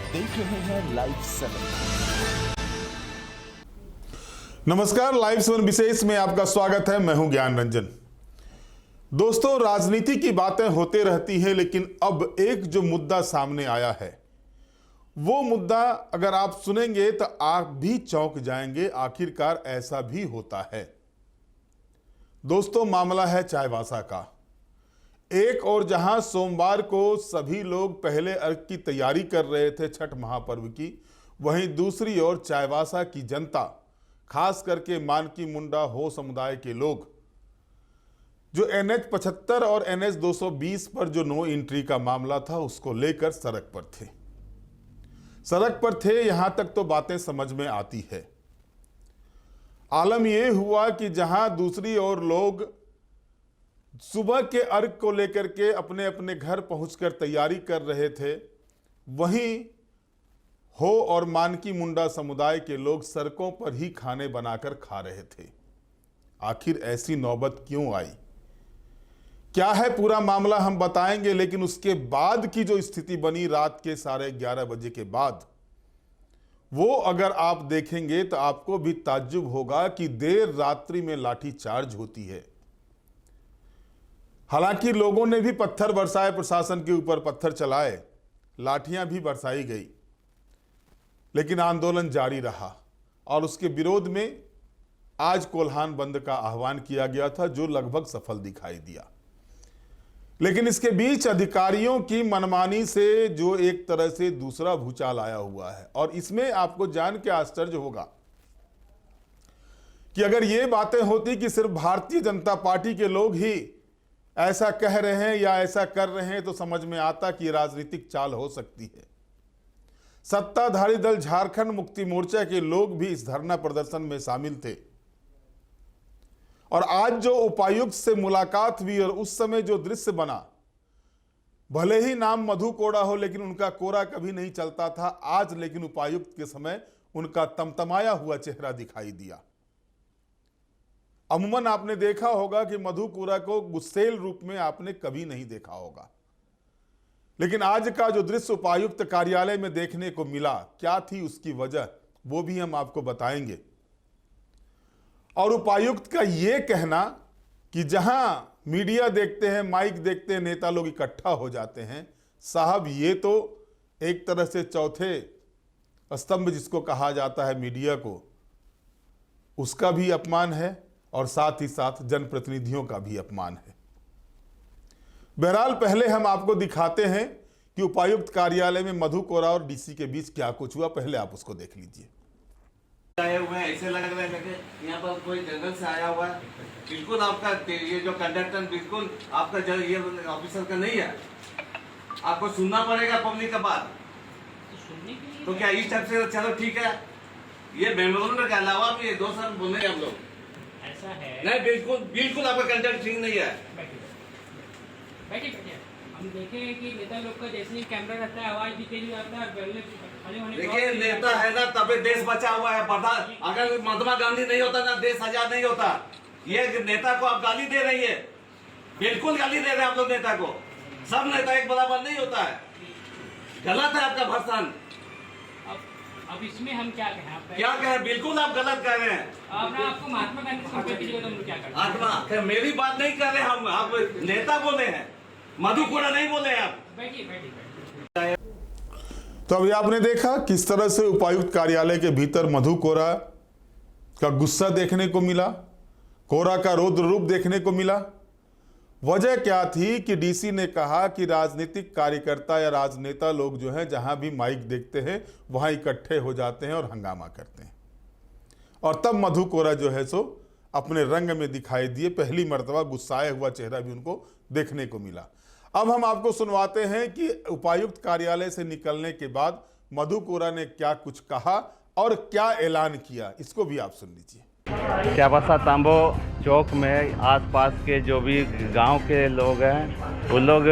देख रहे हैं लाइव 7। नमस्कार, लाइव 7 विशेष में आपका स्वागत है। मैं हूं ज्ञान रंजन। दोस्तों, राजनीति की बातें होते रहती हैं, लेकिन अब एक जो मुद्दा सामने आया है, वो मुद्दा अगर आप सुनेंगे तो आप भी चौंक जाएंगे। आखिरकार ऐसा भी होता है। दोस्तों, मामला है चाईबासा का। एक और जहां सोमवार को सभी लोग पहले अर्घ की तैयारी कर रहे थे छठ महापर्व की, वहीं दूसरी ओर चाईबासा की जनता, खास करके मानकी मुंडा हो समुदाय के लोग, जो NH 75 और NH 220 पर जो नो एंट्री का मामला था, उसको लेकर सड़क पर थे। यहां तक तो बातें समझ में आती है। आलम यह हुआ कि जहां दूसरी ओर लोग सुबह के अर्घ को लेकर के अपने अपने घर पहुंचकर तैयारी कर रहे थे, वहीं हो और मानकी मुंडा समुदाय के लोग सड़कों पर ही खाने बनाकर खा रहे थे। आखिर ऐसी नौबत क्यों आई, क्या है पूरा मामला हम बताएंगे। लेकिन उसके बाद की जो स्थिति बनी रात के 11:30 बजे के बाद, वो अगर आप देखेंगे तो आपको भी ताज्जुब होगा कि देर रात्रि में लाठी चार्ज होती है। हालांकि लोगों ने भी पत्थर बरसाए, प्रशासन के ऊपर पत्थर चलाए, लाठियां भी बरसाई गई, लेकिन आंदोलन जारी रहा। और उसके विरोध में आज कोल्हान बंद का आह्वान किया गया था, जो लगभग सफल दिखाई दिया। लेकिन इसके बीच अधिकारियों की मनमानी से जो एक तरह से दूसरा भूचाल आया हुआ है। और इसमें आपको जान के आश्चर्य होगा कि अगर ये बातें होती कि सिर्फ भारतीय जनता पार्टी के लोग ही ऐसा कह रहे हैं या ऐसा कर रहे हैं, तो समझ में आता कि राजनीतिक चाल हो सकती है। सत्ताधारी दल झारखंड मुक्ति मोर्चा के लोग भी इस धरना प्रदर्शन में शामिल थे। और आज जो उपायुक्त से मुलाकात हुई और उस समय जो दृश्य बना, भले ही नाम मधु कोड़ा हो, लेकिन उनका कोरा कभी नहीं चलता था। आज लेकिन उपायुक्त के समय उनका तमतमाया हुआ चेहरा दिखाई दिया। अमूमन आपने देखा होगा कि मधु कोड़ा को गुस्सेल रूप में आपने कभी नहीं देखा होगा, लेकिन आज का जो दृश्य उपायुक्त कार्यालय में देखने को मिला, क्या थी उसकी वजह, वो भी हम आपको बताएंगे। और उपायुक्त का ये कहना कि जहां मीडिया देखते हैं, माइक देखते हैं, नेता लोग इकट्ठा हो जाते हैं, साहब ये तो एक तरह से चौथे स्तंभ जिसको कहा जाता है मीडिया को, उसका भी अपमान है और साथ ही साथ जनप्रतिनिधियों का भी अपमान है। बहरहाल पहले हम आपको दिखाते हैं कि उपायुक्त कार्यालय में मधु कोड़ा और डीसी के बीच क्या कुछ हुआ। पहले आप उसको देख लीजिए। आए हुए हैं, ऐसे लग रहा है कि यहाँ पर कोई जंगल से आया हुआ है। बिल्कुल आपका ये जो कंडक्टर बिल्कुल आपका ये ऑफिसर का नहीं है। आपको सुनना पड़ेगा पब्लिक का बात। तो क्या इस टाइप से चलो ठीक है, ये बेंगलुरु के अलावा भी 2 साल बोले हम लोग, ऐसा है नहीं बिल्कुल बिल्कुल आपका कंडक्ट ठीक नहीं है। बैठिए हम देखें कि नेता लोग का जैसे ही कैमरा रहता है, आवाज भी तेज आता है। देखिए नेता है ना, तभी देश बचा हुआ है। अगर महात्मा गांधी नहीं होता ना, देश आजाद नहीं होता। ये नेता को आप गाली दे रही है, बिल्कुल गाली दे रहे हैं आप लोग नेता को। सब नेता एक बराबर नहीं होता है, गलत है आपका भाषण। अब इसमें हम क्या कहें? क्या कहें? बिल्कुल आप गलत कह रहे हैं। आपको महात्मा गांधी से कंपेयर कीजिएगा तो हम क्या करें? आत्मा मेरी बात नहीं कर रहे हम, आप नेता बोले हैं, मधु कोड़ा नहीं बोले हैं आप। बैठिए। तो अभी आपने देखा किस तरह से उपायुक्त कार्यालय के भीतर मधु कोड़ा का गुस्सा देखने को मिला, कोड़ा का रौद्र रूप देखने को मिला। वजह क्या थी कि डीसी ने कहा कि राजनीतिक कार्यकर्ता या राजनेता लोग जो हैं, जहां भी माइक देखते हैं वहां इकट्ठे हो जाते हैं और हंगामा करते हैं। और तब मधु कोड़ा जो है सो अपने रंग में दिखाई दिए। पहली मर्तबा गुस्साया हुआ चेहरा भी उनको देखने को मिला। अब हम आपको सुनवाते हैं कि उपायुक्त कार्यालय से निकलने के बाद मधु कोड़ा ने क्या कुछ कहा और क्या ऐलान किया, इसको भी आप सुन लीजिए। चाईबासा तांबो चौक में आसपास के जो भी गांव के लोग हैं, वो लोग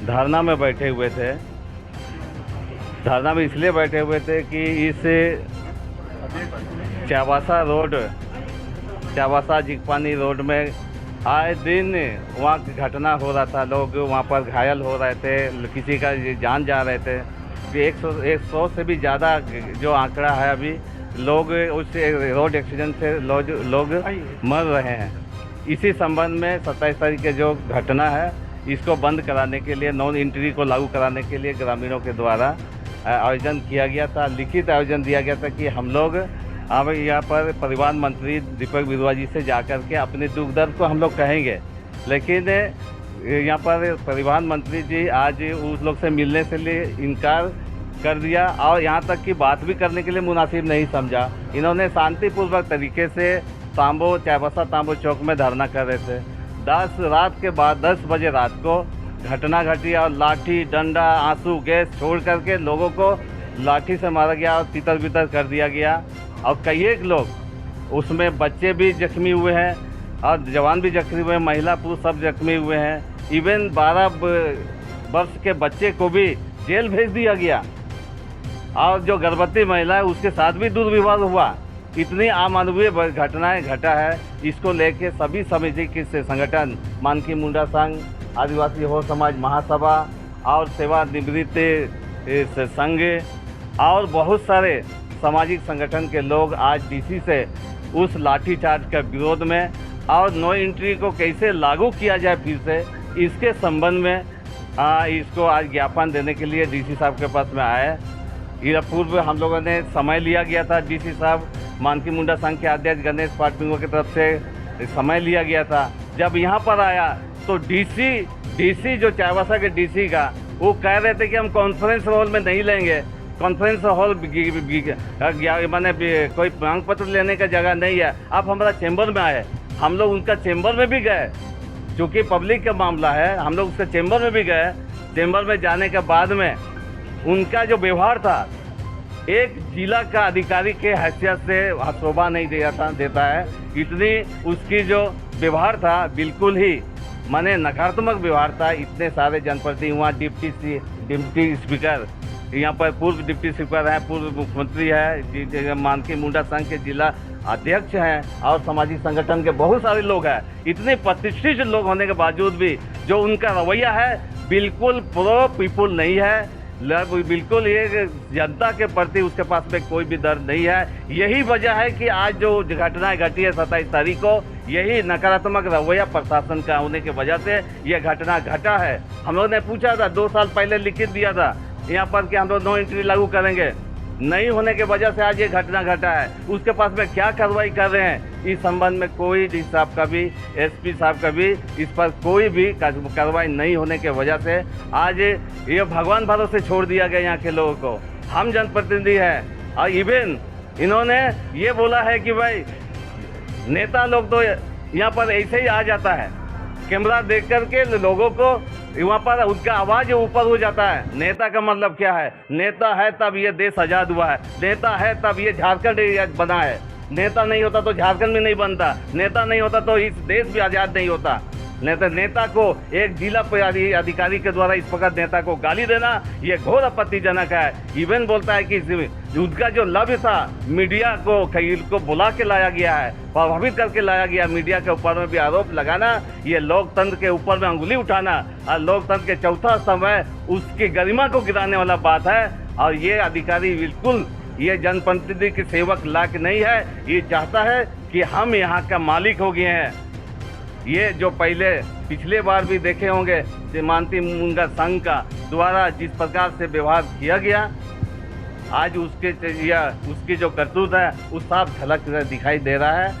धरना में बैठे हुए थे। धरना में इसलिए बैठे हुए थे कि इस चाईबासा रोड, चाईबासा जिगपानी रोड में आए दिन वहाँ घटना हो रहा था। लोग वहाँ पर घायल हो रहे थे, किसी का जान जा रहे थे। 100 से भी ज़्यादा जो आंकड़ा है अभी लोग उस रोड एक्सीडेंट से लोग मर रहे हैं। इसी संबंध में 27 तारीख के जो घटना है इसको बंद कराने के लिए, नॉन एंट्री को लागू कराने के लिए ग्रामीणों के द्वारा आयोजन किया गया था, लिखित आयोजन दिया गया था कि हम लोग अब यहाँ पर परिवहन मंत्री दीपक बिरुआ जी से जाकर के अपने दुख दर्द को हम लोग कहेंगे। लेकिन यहाँ पर परिवहन मंत्री जी आज उस लोग से मिलने से लिए इनकार कर दिया और यहाँ तक कि बात भी करने के लिए मुनासिब नहीं समझा। इन्होंने शांतिपूर्वक तरीके से चाईबासा तांबो चौक में धरना कर रहे थे। 10 बजे रात को घटना घटी और लाठी, डंडा, आंसू गैस छोड़ करके लोगों को लाठी से मारा गया और तितर बितर कर दिया गया। और कई एक लोग उसमें बच्चे भी जख्मी हुए हैं और जवान भी जख्मी हुए हैं, महिला पुरुष सब जख्मी हुए हैं। इवन 12 वर्ष के बच्चे को भी जेल भेज दिया गया और जो गर्भवती महिला है उसके साथ भी दुर्व्यवहार हुआ। इतनी अमानवीय घटनाएं घटा है। इसको लेके सभी सामाजिक संगठन, मानकी मुंडा संघ, आदिवासी हो समाज महासभा और सेवानिवृत्त संघ और बहुत सारे सामाजिक संगठन के लोग आज डीसी से उस लाठीचार्ज के विरोध में और नो एंट्री को कैसे लागू किया जाए फिर से, इसके संबंध में इसको आज ज्ञापन देने के लिए डीसी साहब के पास में आए। यह पूर्व हम लोगों ने समय लिया गया था, डीसी साहब मानकी मुंडा संघ के अध्यक्ष गणेश पाटपिंगो की तरफ से समय लिया गया था। जब यहाँ पर आया तो डीसी जो चाईबासा के डीसी का वो कह रहे थे कि हम कॉन्फ्रेंस हॉल में नहीं लेंगे, कॉन्फ्रेंस हॉल माने कोई मांग पत्र लेने का जगह नहीं है। आप हमारा चैम्बर में आए, हम लोग उनका चैम्बर में भी गए, चूँकि पब्लिक का मामला है, हम लोग उसके चैम्बर में भी गए। चैम्बर में जाने के बाद में उनका जो व्यवहार था एक जिला का अधिकारी के हैसियत से शोभा नहीं देता है। इतनी उसकी जो व्यवहार था बिल्कुल ही माने नकारात्मक व्यवहार था। इतने सारे जनप्रतिनिधि वहाँ डिप्टी स्पीकर, यहाँ पर पूर्व डिप्टी स्पीकर हैं, पूर्व मुख्यमंत्री है, मानकी मुंडा संघ के जिला अध्यक्ष हैं और सामाजिक संगठन के बहुत सारे लोग हैं। इतने प्रतिष्ठित लोग होने के बावजूद भी जो उनका रवैया है बिल्कुल प्रो पीपुल नहीं है, बिल्कुल ये जनता के प्रति उसके पास में कोई भी दर्द नहीं है। यही वजह है कि आज जो घटनाएं घटी है 27 तारीख को, यही नकारात्मक रवैया प्रशासन का होने की वजह से ये घटना घटा है। हम लोगों ने पूछा था 2 साल पहले लिखित दिया था यहाँ पर कि हम लोग नो एंट्री लागू करेंगे, नहीं होने की वजह से आज ये घटना घटा है। उसके पास में क्या कार्रवाई कर रहे हैं इस संबंध में कोई डी साहब का भी, एसपी साहब का भी इस पर कोई भी कार्रवाई नहीं होने की वजह से आज ये भगवान भरोसे छोड़ दिया गया यहाँ के लोगों को। हम जनप्रतिनिधि हैं और इवन इन्होंने ये बोला है कि भाई नेता लोग तो यहाँ पर ऐसे ही आ जाता है, कैमरा देख करके लोगों को वहाँ पर उनका आवाज़ ऊपर हो जाता है। नेता का मतलब क्या है? नेता है तब ये देश आज़ाद हुआ है, नेता है तब ये झारखंड बना है। नेता नहीं होता तो झारखंड भी नहीं बनता, नेता नहीं होता तो इस देश भी आज़ाद नहीं होता। नेता को एक जिला अधिकारी के द्वारा इस प्रकार नेता को गाली देना ये घोर आपत्तिजनक है। इवन बोलता है कि उनका जो लक्ष्य था मीडिया को बुला के लाया गया है, प्रभावित करके लाया गया, मीडिया के ऊपर में भी आरोप लगाना, ये लोकतंत्र के ऊपर में अंगुली उठाना और लोकतंत्र के चौथा स्तंभ है उसकी गरिमा को गिराने वाला बात है। और ये अधिकारी बिल्कुल ये जनप्रतिनिधि के सेवक लायक नहीं है। ये चाहता है कि हम यहाँ का मालिक हो गए हैं। ये जो पिछले बार भी देखे होंगे मानती मुंडा संघ का द्वारा जिस प्रकार से व्यवहार किया गया, आज उसकी जो करतूत है उस साफ झलक दिखाई दे रहा है।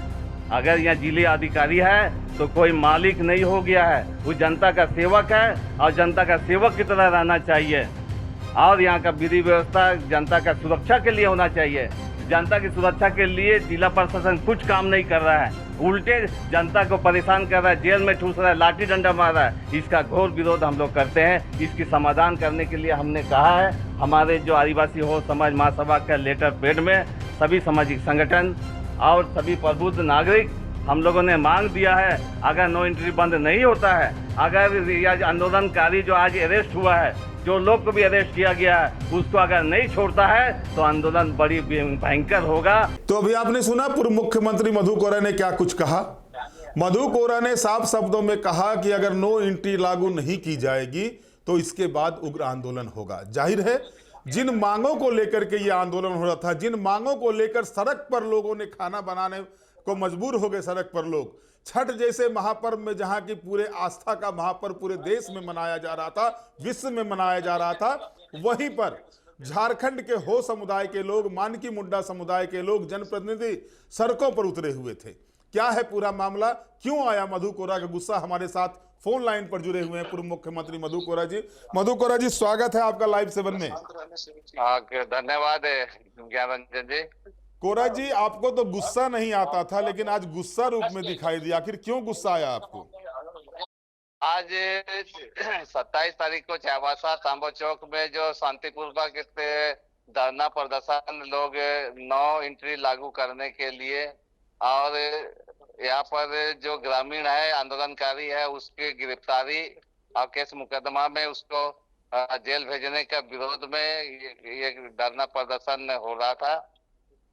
अगर यहाँ जिले अधिकारी है तो कोई मालिक नहीं हो गया है, वो जनता का सेवक है और जनता का सेवक की तरह रहना चाहिए। और यहाँ का विधि व्यवस्था जनता का सुरक्षा के लिए होना चाहिए। जनता की सुरक्षा के लिए जिला प्रशासन कुछ काम नहीं कर रहा है, उल्टे जनता को परेशान कर रहा है, जेल में ठूस रहा है, लाठी डंडा मार रहा है। इसका घोर विरोध हम लोग करते हैं। इसकी समाधान करने के लिए हमने कहा है हमारे जो आदिवासी हो समाज महासभा का लेटर पैड में सभी सामाजिक संगठन और सभी प्रबुद्ध नागरिक हम लोगों ने मांग दिया है। अगर नो एंट्री बंद नहीं होता है, अगर आंदोलनकारी जो आज अरेस्ट हुआ है, जो लोग को भी अरेस्ट किया गया है, उसको अगर नहीं छोड़ता है तो आंदोलन बड़ी भयंकर होगा। तो अभी आपने सुना पूर्व मुख्यमंत्री मधु कोरा ने क्या कुछ कहा। मधु कोरा ने साफ शब्दों में कहा कि अगर नो एंट्री लागू नहीं की जाएगी तो इसके बाद उग्र आंदोलन होगा। जाहिर है जिन मांगों को लेकर के ये आंदोलन हो रहा था, जिन मांगों को लेकर सड़क पर लोगों ने खाना बनाने को मजबूर हो गए, सड़क पर लोग, छठ जैसे महापर्व में जहां की पूरे आस्था का महापर्व पूरे देश में मनाया जा रहा था, विश्व में मनाया जा रहा था, वहीं पर झारखंड के हो समुदाय के लोग, मानकी मुंडा समुदाय के लोग, जनप्रतिनिधि सड़कों पर उतरे हुए थे। क्या है पूरा मामला, क्यों आया मधु कोरा का गुस्सा? हमारे साथ फोन लाइन पर जुड़े हुए हैं पूर्व मुख्यमंत्री मधु कोरा जी। मधु कोरा जी, स्वागत है आपका लाइव 7 में। धन्यवाद ज्ञानरंजन जी। कोरा जी, आपको तो गुस्सा नहीं आता था, लेकिन आज गुस्सा रूप में दिखाई दिया, आखिर क्यों गुस्सा आया आपको? आज 27 तारीख को चाईबासा तांबो चौक में जो शांतिपूर्वक धरना प्रदर्शन लोग नो एंट्री लागू करने के लिए और यहाँ पर जो ग्रामीण है आंदोलनकारी है उसकी गिरफ्तारी और केस मुकदमा में उसको जेल भेजने का विरोध में ये धरना प्रदर्शन हो रहा था।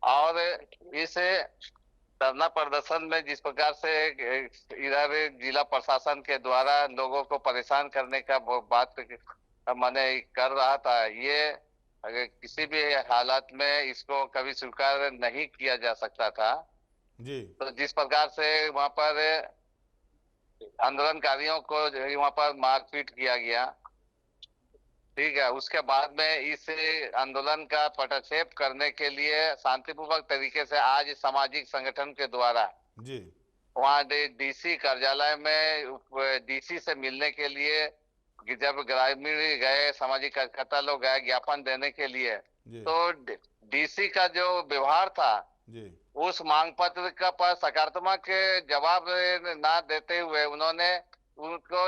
और इस धरना प्रदर्शन में जिस प्रकार से इधर जिला प्रशासन के द्वारा लोगों को परेशान करने का बात मैंने कर रहा था, ये अगर किसी भी हालात में इसको कभी स्वीकार नहीं किया जा सकता था जी। तो जिस प्रकार से वहां पर आंदोलनकारियों को वहां पर मारपीट किया गया, ठीक है, उसके बाद में इस आंदोलन का पटक्षेप करने के लिए शांतिपूर्वक तरीके से आज सामाजिक संगठन के द्वारा जी वहाँ डीसी कार्यालय में डीसी से मिलने के लिए जब ग्रामीण गए, सामाजिक कार्यकर्ता लोग गए ज्ञापन देने के लिए, तो डीसी का जो व्यवहार था जी, उस मांग पत्र का पर सकारात्मक जवाब ना देते हुए उन्होंने उनको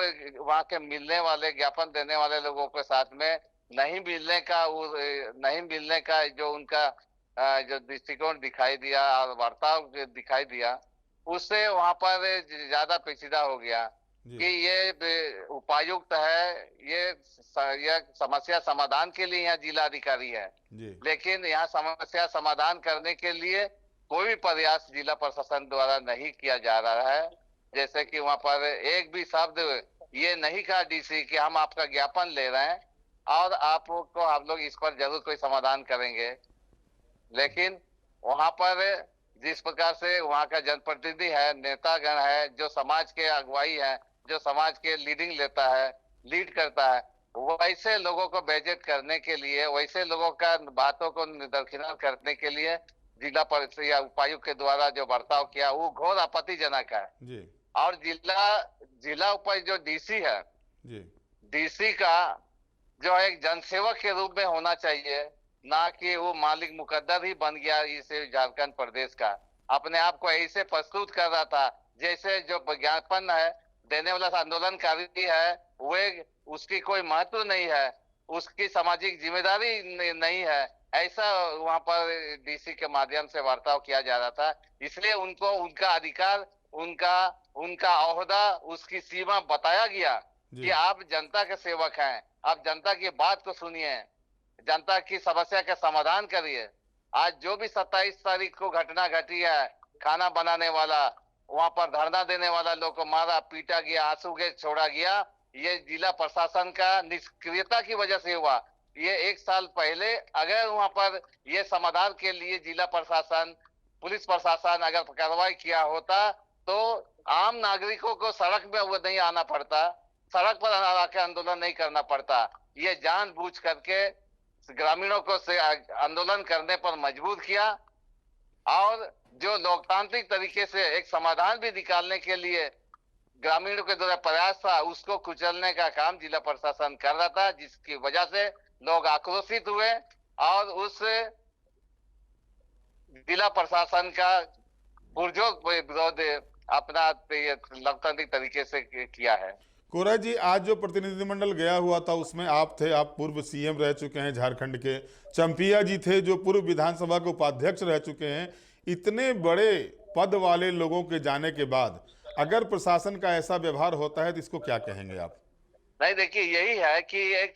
वहां के मिलने वाले ज्ञापन देने वाले लोगों के साथ में नहीं मिलने का जो उनका जो दृष्टिकोण दिखाई दिया और वार्ताव दिखाई दिया, उससे वहां पर ज्यादा पेचीदा हो गया कि ये उपायुक्त है, ये समस्या समाधान के लिए यहाँ जिला अधिकारी है, लेकिन यहाँ समस्या समाधान करने के लिए कोई प्रयास जिला प्रशासन द्वारा नहीं किया जा रहा है। जैसे कि वहां पर एक भी शब्द ये नहीं कहा डीसी कि हम आपका ज्ञापन ले रहे हैं और आपको हम लोग इस पर जरूर कोई समाधान करेंगे, लेकिन वहां पर जिस प्रकार से वहां का जनप्रतिनिधि है, नेतागण है, जो समाज के अगुवाई है, जो समाज के लीड करता है, वैसे लोगों को बेइज्जत करने के लिए, वैसे लोगों का बातों को दरकिनार करने के लिए जिला परिषद या उपायुक्त के द्वारा जो बर्ताव किया वो घोर आपत्तिजनक है जी। और जिला उपायुक्त जो डीसी है जी, डीसी का जो एक जनसेवक के रूप में होना चाहिए, ना कि वो मालिक मुकद्दर ही बन गया इस झारखंड प्रदेश का। अपने आप को ऐसे प्रस्तुत कर रहा था जैसे जो विज्ञापन है देने वाला आंदोलनकारी है वे उसकी कोई महत्व नहीं है, उसकी सामाजिक जिम्मेदारी नहीं है, ऐसा वहां पर डीसी के माध्यम से वार्ताव किया जा रहा था। इसलिए उनको उनका अधिकार, उनका ओहदा, उसकी सीमा बताया गया कि आप जनता के सेवक हैं, आप जनता की बात को सुनिए, जनता की समस्या का समाधान करिए। आज जो भी 27 तारीख को घटना घटी है, खाना बनाने वाला, वहां पर धरना देने वाला लोग को मारा पीटा गया, आंसू गैस छोड़ा गया, ये जिला प्रशासन का निष्क्रियता की वजह से हुआ। ये 1 साल पहले अगर वहां पर ये समाधान के लिए जिला प्रशासन, पुलिस प्रशासन अगर कार्रवाई किया होता तो आम नागरिकों को सड़क में वो नहीं आना पड़ता, सड़क पर आके आंदोलन नहीं करना पड़ता। ये जानबूझ करके ग्रामीणों को से आंदोलन करने पर मजबूर किया और जो लोकतांत्रिक तरीके से एक समाधान भी निकालने के लिए ग्रामीणों के द्वारा प्रयास था, उसको कुचलने का काम जिला प्रशासन कर रहा था, जिसकी वजह से लोग आक्रोशित हुए और उस जिला प्रशासन का पुरजोर विरोध अपना लोकतांत्रिक तरीके से किया है। कोरा जी, आज जो प्रतिनिधिमंडल गया हुआ था उसमें आप थे, आप पूर्व सीएम रह चुके हैं झारखंड के, चंपिया जी थे जो पूर्व विधानसभा के उपाध्यक्ष रह चुके हैं। इतने बड़े पद वाले लोगों के जाने के बाद अगर प्रशासन का ऐसा व्यवहार होता है तो इसको क्या कहेंगे आप? नहीं, देखिए यही है कि एक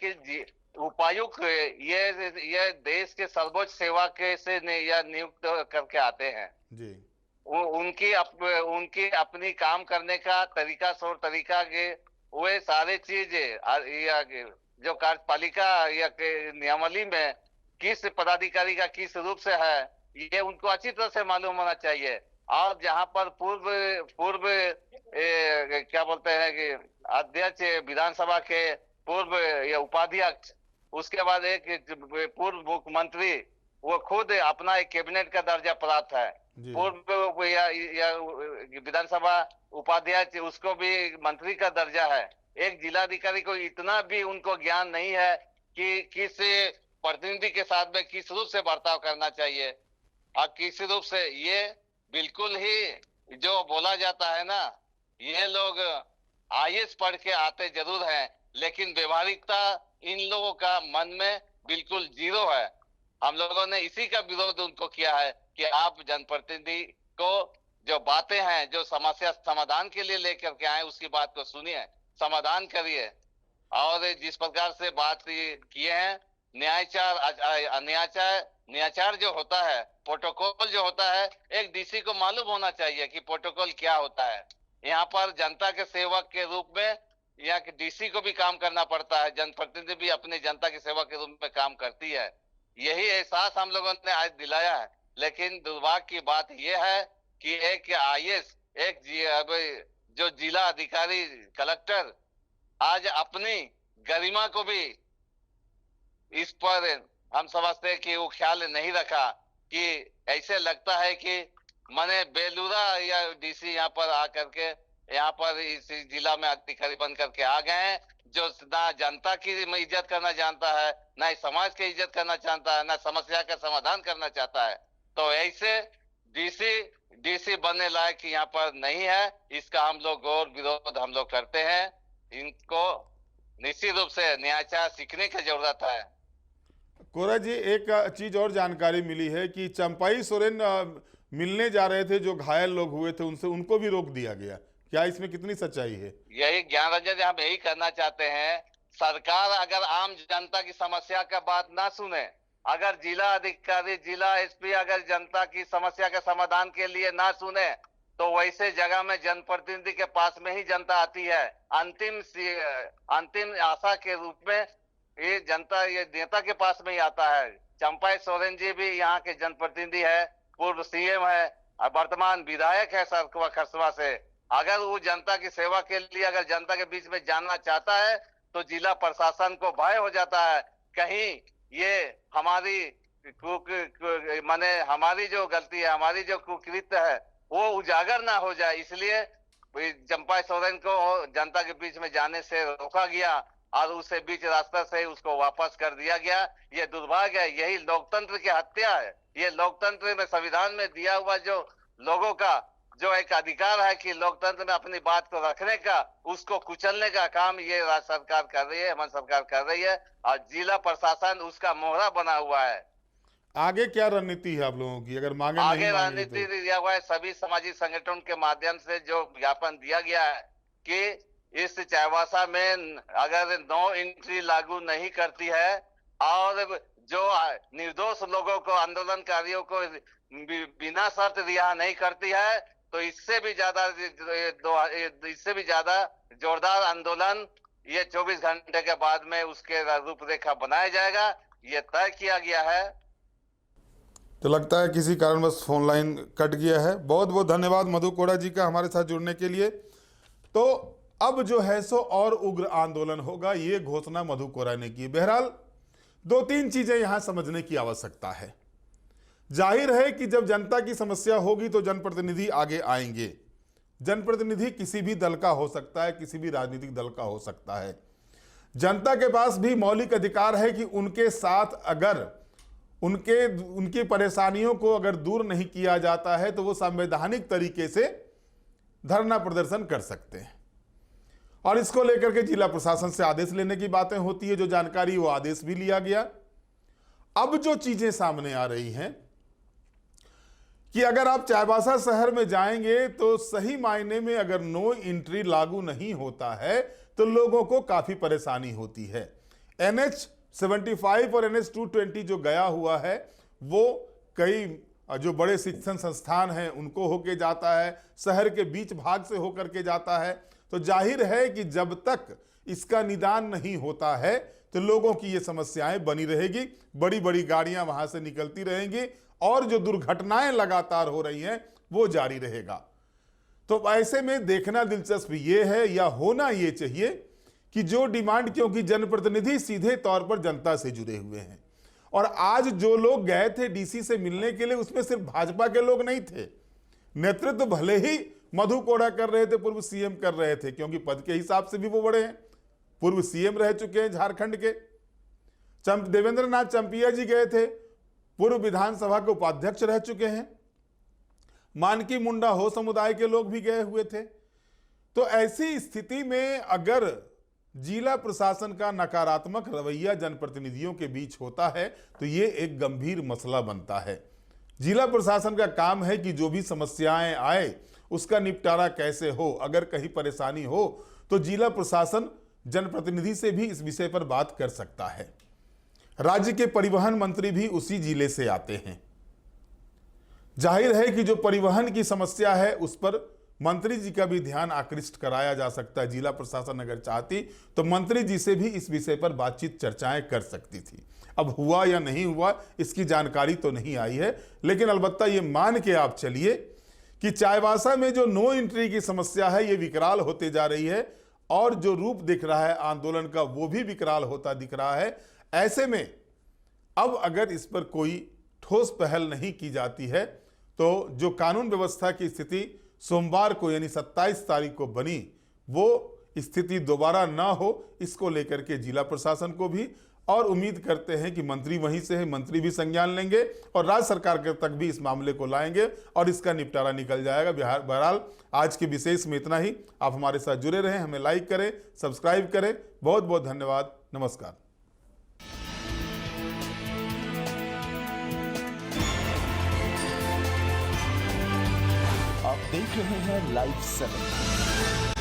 उपायुक्त ये देश के सर्वोच्च सेवा के से या नियुक्त करके आते हैं जी। उनकी अपनी काम करने का तरीका के वे सारे चीज जो कार्यपालिका या नियमावली में किस पदाधिकारी का किस रूप से है, ये उनको अच्छी तरह से मालूम होना चाहिए। और जहां पर पूर्व क्या बोलते हैं कि अध्यक्ष विधानसभा के पूर्व या उपाध्यक्ष, उसके बाद एक पूर्व मुख्यमंत्री, वो खुद अपना एक कैबिनेट का दर्जा प्राप्त है। पूर्व या विधानसभा उपाध्यक्ष, उसको भी मंत्री का दर्जा है। एक जिलाधिकारी को इतना भी उनको ज्ञान नहीं है कि किस प्रतिनिधि के साथ में किस रूप से बर्ताव करना चाहिए और किस रूप से, ये बिल्कुल ही जो बोला जाता है ना, ये लोग आईएएस पढ़ के आते जरूर हैं, लेकिन व्यवहारिकता इन लोगों का मन में बिल्कुल जीरो है। हम लोगों ने इसी का विरोध उनको किया है कि आप जनप्रतिनिधि को जो बातें हैं, जो समस्या समाधान के लिए लेकर के आए, उसकी बात को सुनिए, समाधान करिए। और जिस प्रकार से बात किए हैं, न्यायाचार जो होता है, प्रोटोकॉल जो होता है, एक डीसी को मालूम होना चाहिए कि प्रोटोकॉल क्या होता है। यहाँ पर जनता के सेवक के रूप में यहाँ के डीसी को भी काम करना पड़ता है, जनप्रतिनिधि भी अपनी जनता की सेवा के रूप में काम करती है। यही एहसास हम लोगों ने आज दिलाया है। लेकिन दुर्भाग्य की बात यह है कि एक आईएएस, जो जिला अधिकारी कलेक्टर, आज अपनी गरिमा को भी इस पर हम समझते हैं कि वो ख्याल नहीं रखा, कि ऐसे लगता है कि मैंने बेलूरा या डीसी यहाँ पर आकर के यहाँ पर इस जिला में अधिकारी बन करके आ गए हैं, जो ना जनता की इज्जत करना जानता है, ना समाज की इज्जत करना चाहता है, ना समस्या का समाधान करना चाहता है। तो ऐसे डीसी बनने लायक यहाँ पर नहीं है। इसका हम लोग गौर विरोध हम लोग करते हैं। इनको निश्चित रूप से न्यायाचार सीखने की जरूरत है। कोरा जी, एक चीज और जानकारी मिली है कि चंपाई सोरेन मिलने जा रहे थे, जो घायल लोग हुए थे उनसे, उनको भी रोक दिया गया। क्या इसमें कितनी सच्चाई है? यही ज्ञान रंजन हम यही करना चाहते हैं। सरकार अगर आम जनता की समस्या का बात ना सुने, अगर जिला अधिकारी, जिला एसपी अगर जनता की समस्या के समाधान के लिए ना सुने, तो वैसे जगह में जनप्रतिनिधि के पास में ही जनता आती है। अंतिम आशा के रूप में ये जनता, ये नेता के पास में ही आता है। चंपाई सोरेन जी भी यहाँ के जनप्रतिनिधि है, पूर्व सीएम है और वर्तमान विधायक है सरकवा खरसवा से। अगर वो जनता की सेवा के लिए अगर जनता के बीच में जाना चाहता है, तो जिला प्रशासन को भय हो जाता है, कहीं ये हमारी हमारी जो गलती है, हमारी जो कुकृत्य है, वो उजागर ना हो जाए। इसलिए चंपाई सोरेन को जनता के बीच में जाने से रोका गया और उसे बीच रास्ता से उसको वापस कर दिया गया। ये दुर्भाग्य है। यही लोकतंत्र की हत्या है। ये लोकतंत्र में, संविधान में दिया हुआ जो लोगों का जो एक अधिकार है कि लोकतंत्र में अपनी बात को रखने का, उसको कुचलने का काम ये राज्य सरकार कर रही है, हेमंत सरकार कर रही है, और जिला प्रशासन उसका मोहरा बना हुआ है। आगे क्या रणनीति है आप लोगों की, अगर मांगे आगे नहीं रणनीति दिया हुआ है, सभी सामाजिक संगठन के माध्यम से जो ज्ञापन दिया गया है कि इस चाईबासा में अगर नो एंट्री लागू नहीं करती है और जो निर्दोष लोगों को, आंदोलनकारियों को बिना शर्त रिहा नहीं करती है, तो इससे भी ज्यादा जोरदार आंदोलन ये 24 घंटे के बाद में उसके रूपरेखा बनाया जाएगा, ये तय किया गया है। तो लगता है किसी कारणवश फोन लाइन कट गया है। बहुत बहुत धन्यवाद मधु कोड़ा जी का हमारे साथ जुड़ने के लिए। तो अब जो है सो और उग्र आंदोलन होगा, ये घोषणा मधु कोड़ा ने की। बहरहाल 2-3 चीजें यहां समझने की आवश्यकता है। जाहिर है कि जब जनता की समस्या होगी तो जनप्रतिनिधि आगे आएंगे। जनप्रतिनिधि किसी भी दल का हो सकता है, किसी भी राजनीतिक दल का हो सकता है। जनता के पास भी मौलिक अधिकार है कि उनके साथ अगर उनकी परेशानियों को अगर दूर नहीं किया जाता है तो वो संवैधानिक तरीके से धरना प्रदर्शन कर सकते हैं। और इसको लेकर के जिला प्रशासन से आदेश लेने की बातें होती है। जो जानकारी, वो आदेश भी लिया गया। अब जो चीजें सामने आ रही हैं कि अगर आप चाईबासा शहर में जाएंगे तो सही मायने में अगर नो एंट्री लागू नहीं होता है तो लोगों को काफी परेशानी होती है। NH 75 और NH 220 जो गया हुआ है, वो कई जो बड़े शिक्षण संस्थान हैं उनको होके जाता है, शहर के बीच भाग से होकर के जाता है। तो जाहिर है कि जब तक इसका निदान नहीं होता है तो लोगों की ये समस्याएं बनी रहेगी, बड़ी बड़ी गाड़ियां वहां से निकलती रहेंगी और जो दुर्घटनाएं लगातार हो रही हैं वो जारी रहेगा। तो ऐसे में देखना दिलचस्प ये है या होना ये चाहिए कि जो डिमांड, क्योंकि जनप्रतिनिधि सीधे तौर पर जनता से जुड़े हुए हैं और आज जो लोग गए थे डीसी से मिलने के लिए उसमें सिर्फ भाजपा के लोग नहीं थे। नेतृत्व भले ही मधु कोड़ा कर रहे थे, पूर्व सीएम कर रहे थे, क्योंकि पद के हिसाब से भी वो बड़े हैं, पूर्व सीएम रह चुके हैं झारखंड के। देवेंद्र नाथ चंपिया जी गए थे, पूर्व विधानसभा के उपाध्यक्ष रह चुके हैं। मानकी मुंडा हो समुदाय के लोग भी गए हुए थे। तो ऐसी स्थिति में अगर जिला प्रशासन का नकारात्मक रवैया जनप्रतिनिधियों के बीच होता है तो ये एक गंभीर मसला बनता है। जिला प्रशासन का काम है कि जो भी समस्याएं आए उसका निपटारा कैसे हो, अगर कहीं परेशानी हो तो जिला प्रशासन जनप्रतिनिधि से भी इस विषय पर बात कर सकता है। राज्य के परिवहन मंत्री भी उसी जिले से आते हैं। जाहिर है कि जो परिवहन की समस्या है उस पर मंत्री जी का भी ध्यान आकृष्ट कराया जा सकता है। जिला प्रशासन अगर चाहती तो मंत्री जी से भी इस विषय पर बातचीत चर्चाएं कर सकती थी। अब हुआ या नहीं हुआ इसकी जानकारी तो नहीं आई है, लेकिन अलबत्ता ये मान के आप चलिए कि चाईबासा में जो नो एंट्री की समस्या है ये विकराल होते जा रही है और जो रूप दिख रहा है आंदोलन का वो भी विकराल होता दिख रहा है। ऐसे में अब अगर इस पर कोई ठोस पहल नहीं की जाती है तो जो कानून व्यवस्था की स्थिति सोमवार को यानी 27 तारीख को बनी वो स्थिति दोबारा ना हो, इसको लेकर के जिला प्रशासन को भी, और उम्मीद करते हैं कि मंत्री वहीं से है, मंत्री भी संज्ञान लेंगे और राज्य सरकार के तक भी इस मामले को लाएंगे और इसका निपटारा निकल जाएगा। बहरहाल आज के विशेष में इतना ही। आप हमारे साथ जुड़े रहें, हमें लाइक करें, सब्सक्राइब करें। बहुत बहुत धन्यवाद। नमस्कार। आप देख रहे हैं लाइव 7।